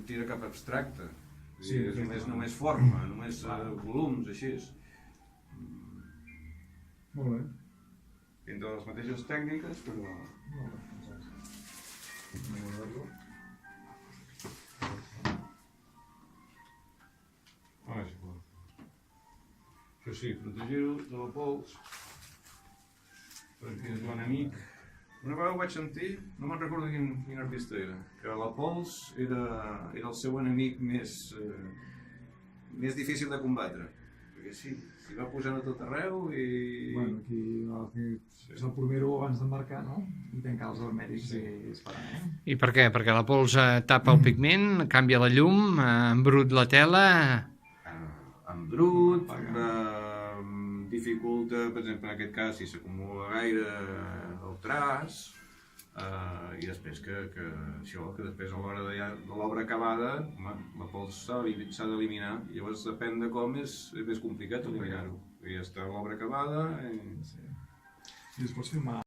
tira cap abstracte. Sí, És només forma, només volums, així. Molt bé. Entre les mateixes tècniques, però... Molt bé, exacte. Anem a veure-lo. Això sí, protegir-ho de la pols, perquè és l'enemic. Una vegada ho vaig sentir, no me'n recordo quin artista era, que la pols era el seu enemic més difícil de combatre. Perquè sí, s'hi va posant a tot arreu i... Bueno, aquí és el primero abans d'embarcar, no? I tancar els armeris i esperar, eh? I per què? Perquè la pols tapa el pigment, canvia la llum, embrut la tela... Embrut, dificulta, per exemple, en aquest cas, si s'acumula gaire el traç, i després que després a l'hora de l'obra acabada, la pols s'ha d'eliminar, llavors depèn de com és més complicat eliminar-ho. Ja està l'obra acabada... Sí. I es pot fer mà.